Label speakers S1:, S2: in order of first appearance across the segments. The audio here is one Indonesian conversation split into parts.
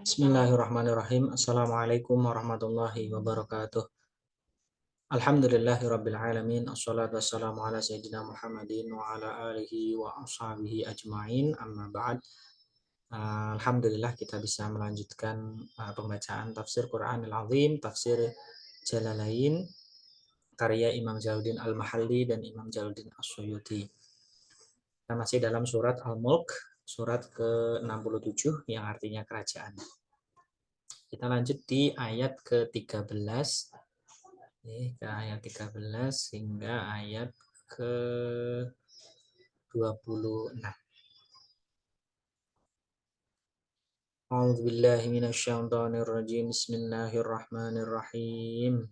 S1: Bismillahirrahmanirrahim. Assalamualaikum warahmatullahi wabarakatuh. Alhamdulillahirabbil alamin. Assalatu wassalamu ala sayyidina Muhammadin wa ala alihi wa ashabihi ajmain. Amma ba'd. Alhamdulillah kita bisa melanjutkan pembacaan tafsir Quranil Azim, tafsir Jalalain karya Imam Jalaluddin Al-Mahalli dan Imam Jalaluddin As-Suyuti. Kita masih dalam surat Al-Mulk, surat ke-67 yang artinya kerajaan. Kita lanjut di ayat ke-13. Ke ayat 13 hingga ayat ke-26. A'udzubillahi minasyaitonirrajim. Bismillahirrahmanirrahim.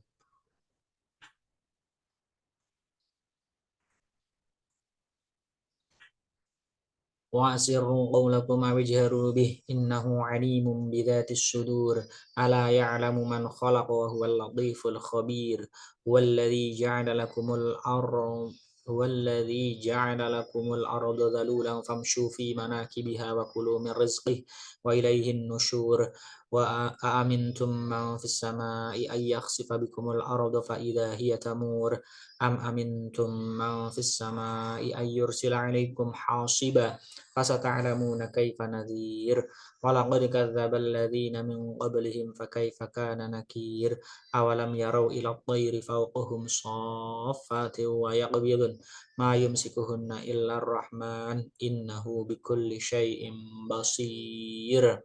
S1: وَأَسِرُّوا قَوْلَكُمْ أَوِ اجْهَرُوا بِهِ إِنَّهُ عَلِيمٌ بِذَاتِ الصُّدُورِ أَلَا يَعْلَمُ مَنْ خَلَقَ وَهُوَ اللَّطِيفُ الْخَبِيرُ هُوَ الَّذِي جَعَلَ لَكُمُ الْأَرْضَ ذَلُولًا فَامْشُوا فِي مَنَاكِبِهَا وَكُلُوا مِنْ رِزْقِهِ وَإِلَيْهِ النُّشُورُ وَأَأَمِنْتُمْ مَنْ فِي السَّمَاءِ أَنْ يَخْسِفَ بِكُمُ الْأَرْضَ فَإِذَا هِيَ تَمُورُ أَمْ أَمِنْتُمْ مَنْ فِي السَّمَاءِ أَنْ يُرْسِلَ عَلَيْكُمْ حَاصِبًا فَسَتَعْلَمُونَ كَيْفَ نَذِيرِ وَلَقَدْ كَذَّبَ الَّذِينَ مِنْ قَبْلِهِمْ فَكَيْفَ كَانَ نَكِيرِ أَوَلَمْ يَرَوْا إِلَى الطَّيْرِ فَوْقَهُمْ صَافَّاتٍ وَيَقْبِضْنَ مَا يُمْسِكُهُنَّ إِلَّا الرَّحْمَنُ إِنَّهُ بِكُلِّ شَيْءٍ بَصِيرٌ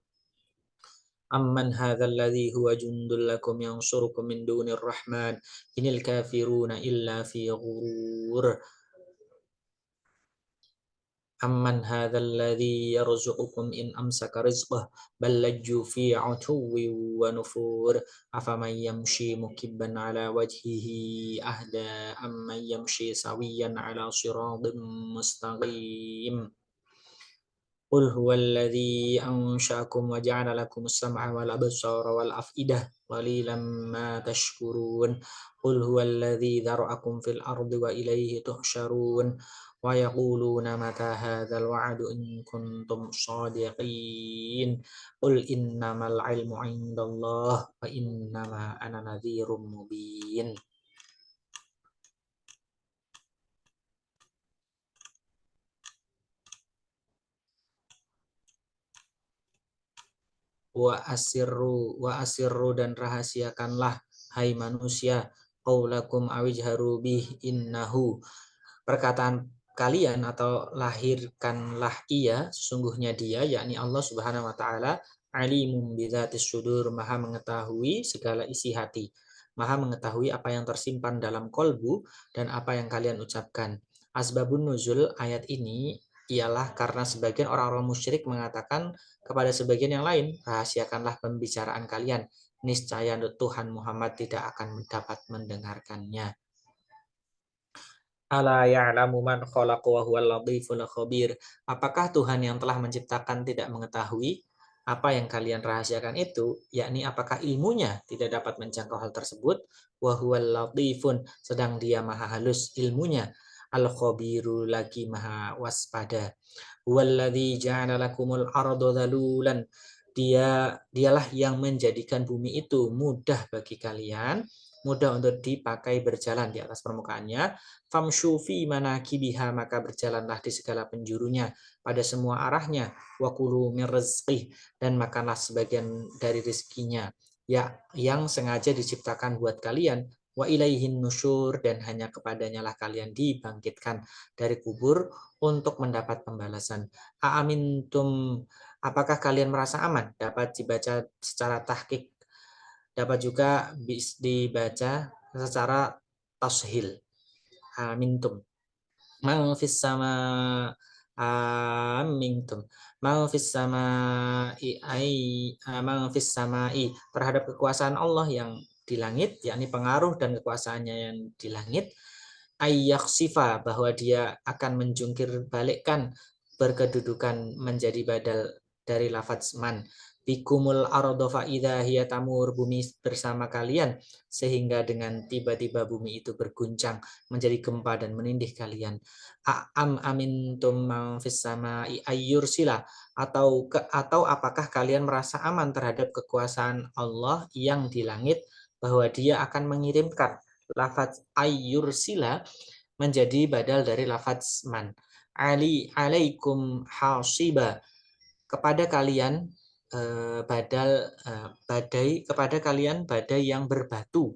S1: أَمَّنْ هَذَا الَّذِي هُوَ جُنْدٌ لَكُمْ يَنْصُرُكُمْ مِنْ دُونِ الرَّحْمَنِ إِنِ الْكَافِرُونَ إِلَّا فِي غُرُورٍ أَمَّنْ هَذَا الَّذِي يَرْزُقُكُمْ إِنْ أَمْسَكَ رِزْقَهُ بَلْ لَجُّوا فِي عُتُوٍّ وَنُفُورٍ أَفَمَنْ يَمْشِي مُكِبًّا عَلَى وَجْهِهِ أَهْدَىٰ أَمَّنْ يَمْشِي سَوِيًّا عَلَى صِرَاطٍ مُّسْتَقِيمٍ قُلْ هُوَ الَّذِي أَنشَأَكُمْ وَجَعَلَ لَكُمُ السَّمْعَ وَالْأَبْصَارَ وَالْأَفْئِدَةَ قَلِيلًا مَا تَشْكُرُونَ قُلْ هُوَ الَّذِي ذَرَأَكُمْ فِي الْأَرْضِ وَإِلَيْهِ تُحْشَرُونَ وَيَقُولُونَ مَتَى هَذَا الْوَعْدُ إِن كُنتُمْ صَادِقِينَ قُلْ إِنَّمَا الْعِلْمُ عِندَ اللَّهِ وَإِنَّمَا أَنَا نَذِيرٌ مُبِينٌ. Wa asirru dan rahasiakanlah hai manusia qaulakum awijharu bih innahu, perkataan kalian atau lahirkanlah ia, sesungguhnya dia yakni Allah Subhanahu wa taala alimum bidzatis sudur, maha mengetahui segala isi hati, maha mengetahui apa yang tersimpan dalam kolbu dan apa yang kalian ucapkan. Asbabun nuzul ayat ini ialah karena sebagian orang-orang musyrik mengatakan kepada sebagian yang lain, rahasiakanlah pembicaraan kalian, niscaya Tuhan Muhammad tidak akan dapat mendengarkannya. Ala ya'lamu man khalaqa wa huwal latiful khabir. Apakah Tuhan yang telah menciptakan tidak mengetahui apa yang kalian rahasiakan itu, yakni apakah ilmunya tidak dapat menjangkau hal tersebut? Wa huwal latifun, sedang dia maha halus ilmunya. Al khabiru, lagi maha waspada. Huwallazi ja'ala lakumul arda dhalulan. Dialah yang menjadikan bumi itu mudah bagi kalian, mudah untuk dipakai berjalan di atas permukaannya. Famshu fi manakibiha, maka berjalanlah di segala penjurunya pada semua arahnya. Wa kulu min rizqih, dan makanlah sebagian dari rezekinya ya yang sengaja diciptakan buat kalian. Wa ilaihin nusyur, dan hanya kepadanya lah kalian dibangkitkan dari kubur untuk mendapat pembalasan. Aamintum, apakah kalian merasa aman? Dapat dibaca secara tahqiq, dapat juga dibaca secara tashil. Amintum man fis sama amintum man fis samai ai man fis samai, terhadap kekuasaan Allah yang di langit, yakni pengaruh dan kekuasaannya yang di langit. Ayyaksifa, bahwa dia akan menjungkir balikkan berkedudukan menjadi badal dari lafaz man. Bikumul ardo fa idza hiya tamur, bumi bersama kalian sehingga dengan tiba-tiba bumi itu berguncang menjadi gempa dan menindih kalian. Am amintum man fis samai ayyursila, atau apakah kalian merasa aman terhadap kekuasaan Allah yang di langit bahwa dia akan mengirimkan. Lafaz ayyursila menjadi badal dari lafaz man. Alaikum hasiba, kepada kalian badai, kepada kalian badai yang berbatu,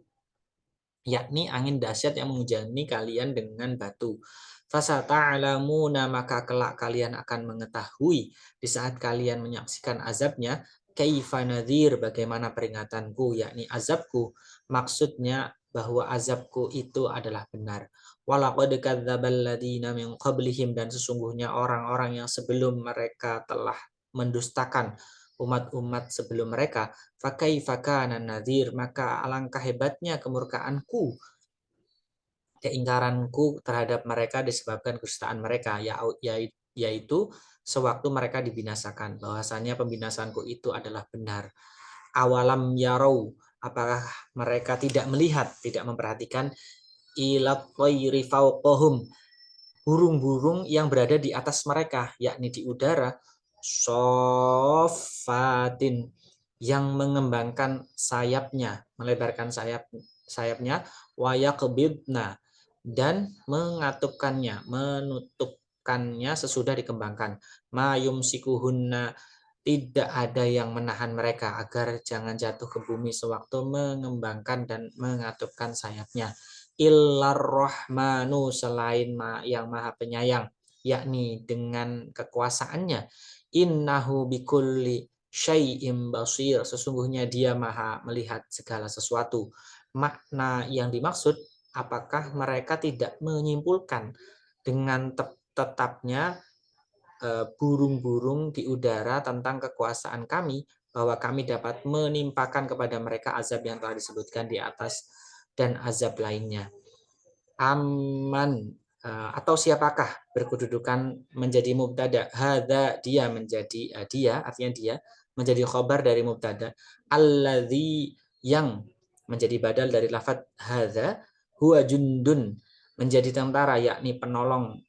S1: yakni angin dahsyat yang menghujani kalian dengan batu. Fasata'lamuna, maka kelak kalian akan mengetahui di saat kalian menyaksikan azabnya, kaifa nadhir, bagaimana peringatanku, yakni azabku. Maksudnya bahwa azabku itu adalah benar. Walaqad kadzdzabal ladzina min qablihim, dan sesungguhnya orang-orang yang sebelum mereka telah mendustakan umat-umat sebelum mereka. Fakaifa kana nadhir, maka alangkah hebatnya kemurkaanku, keingkaranku terhadap mereka disebabkan kedustaan mereka, yaitu sewaktu mereka dibinasakan, bahwasanya pembinasaanku itu adalah benar. Awalam yarau, apakah mereka tidak melihat, tidak memperhatikan, ilat tayri fawqahum, burung-burung yang berada di atas mereka, yakni di udara, sofatin, yang mengembangkan sayapnya, melebarkan sayapnya, wayakbidna, dan mengatupkannya, menutupkannya sesudah dikembangkan. Mayum sikuhunna, tidak ada yang menahan mereka agar jangan jatuh ke bumi sewaktu mengembangkan dan mengatupkan sayapnya. Illar rahmanu, selain yang maha penyayang, yakni dengan kekuasaannya. Innahu bikulli syai'im basir, sesungguhnya dia maha melihat segala sesuatu. Makna yang dimaksud, apakah mereka tidak menyimpulkan dengan tetapnya burung-burung di udara tentang kekuasaan kami, bahwa kami dapat menimpakan kepada mereka azab yang telah disebutkan di atas dan azab lainnya. Aman, atau siapakah, berkedudukan menjadi mubtada, hadza, dia menjadi dia, artinya dia menjadi khobar dari mubtada, alladzi, yang menjadi badal dari lafaz hadza, huwa jundun, menjadi tentara, yakni penolong,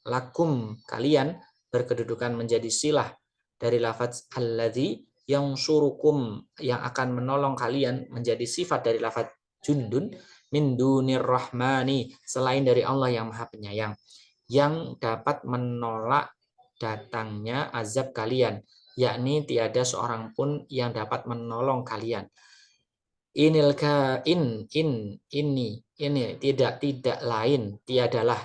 S1: lakum, kalian, berkedudukan menjadi silah dari lafaz alladzi, yang surukum, yang akan menolong kalian, menjadi sifat dari lafaz jundun, min dunir rahmani, selain dari Allah yang maha penyayang, yang dapat menolak datangnya azab kalian, yakni tiada seorang pun yang dapat menolong kalian. Ini tidak lain, tiadalah,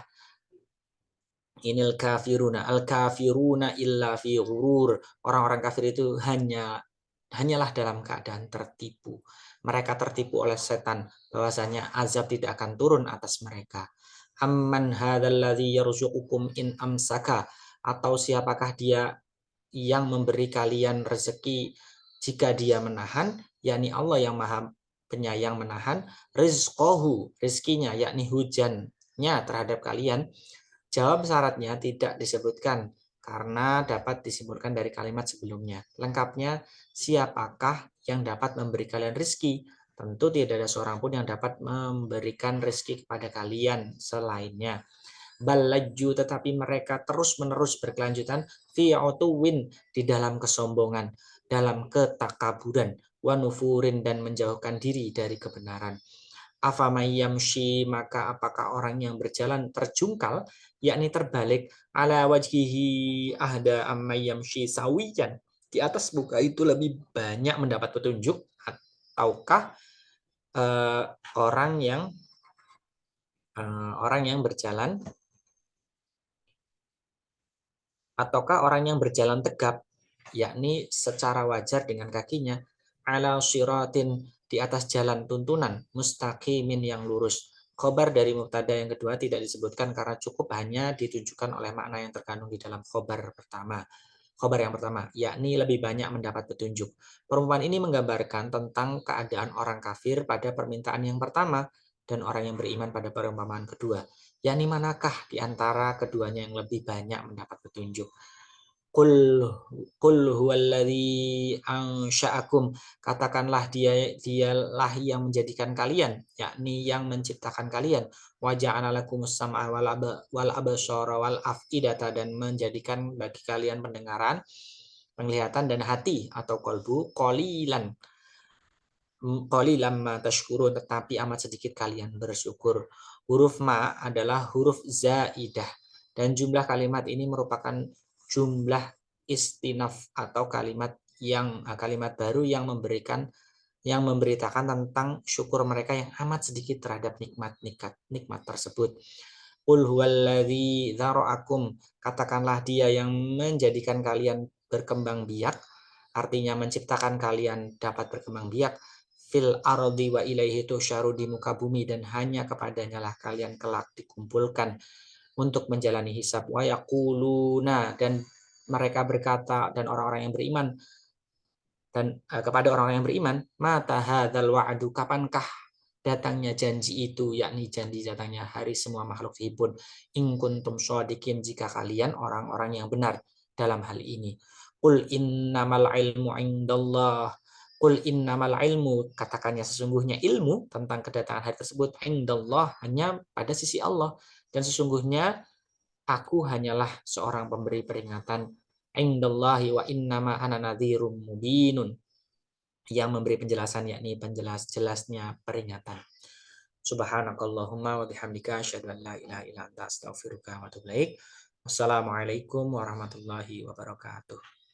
S1: inil kafiruna, al kafiruna illa fi ghurur, orang-orang kafir itu hanyalah dalam keadaan tertipu. Mereka tertipu oleh setan, bahwasanya azab tidak akan turun atas mereka. Amman hadzalladzi yarzuqukum in amsaka, atau siapakah dia yang memberi kalian rezeki jika dia menahan, yakni Allah yang maha penyayang menahan, rizqahu, rizkinya, yakni hujannya terhadap kalian. Jawab syaratnya tidak disebutkan karena dapat disimpulkan dari kalimat sebelumnya. Lengkapnya, siapakah yang dapat memberi kalian rezeki? Tentu tidak ada seorang pun yang dapat memberikan rezeki kepada kalian selainnya. Balaju, tetapi mereka terus-menerus berkelanjutan, fi utuwin, di dalam kesombongan, dalam ketakaburan, wanufurin, dan menjauhkan diri dari kebenaran. Afamayamshi, maka apakah orang yang berjalan terjungkal, yakni terbalik, ala wajhihi ahda ammayamshi sawiyan, di atas muka itu lebih banyak mendapat petunjuk, ataukah eh, orang yang berjalan, orang yang berjalan tegap, yakni secara wajar dengan kakinya, ala siratin, di atas jalan tuntunan, mustaqimin, yang lurus. Khobar dari mubtada yang kedua tidak disebutkan karena cukup hanya ditunjukkan oleh makna yang terkandung di dalam khobar pertama. Khobar yang pertama, yakni lebih banyak mendapat petunjuk. Perumpamaan ini menggambarkan tentang keadaan orang kafir pada permintaan yang pertama dan orang yang beriman pada perumpamaan kedua. Yakni manakah di antara keduanya yang lebih banyak mendapat petunjuk? Qul qul huwallazi ansha'akum, katakanlah dialah yang menjadikan kalian, yakni yang menciptakan kalian, wa ja'ala lakumus sam'a wal absara wal af'idata, dan menjadikan bagi kalian pendengaran, penglihatan dan hati atau qalbu, qalilan ma tashkurun, tetapi amat sedikit kalian bersyukur. Huruf ma adalah huruf zaidah, dan jumlah kalimat ini merupakan jumlah istinaf atau kalimat baru yang memberitakan tentang syukur mereka yang amat sedikit terhadap nikmat tersebut. Qul huwallazi dzara'akum, katakanlah dia yang menjadikan kalian berkembang biak, artinya menciptakan kalian dapat berkembang biak, fil ardi wa ilaihi tusyaru, di muka bumi, dan hanya kepadanya lah kalian kelak dikumpulkan untuk menjalani hisab. Wa yaquluna, dan mereka berkata, dan orang-orang yang beriman, dan kepada orang-orang yang beriman, mata hadzal wa'du, kapankah datangnya janji itu, yakni janji datangnya hari semua makhluk dihimpun, in kuntum shadiqin, jika kalian orang-orang yang benar dalam hal ini. Qul innamal ilmu indallah, qul innamal ilmu, katakannya sesungguhnya ilmu tentang kedatangan hari tersebut, indallah, hanya pada sisi Allah, dan sesungguhnya aku hanyalah seorang pemberi peringatan, indallahi wa innama ana nadhirum mubinun, yang memberi penjelasan, yakni penjelas-jelasnya peringatan. Subhanakallahumma wa bihamdika asyhadu an la ilaha illa anta astaghfiruka wa atubu ilaik. Wassalamualaikum warahmatullahi wabarakatuh.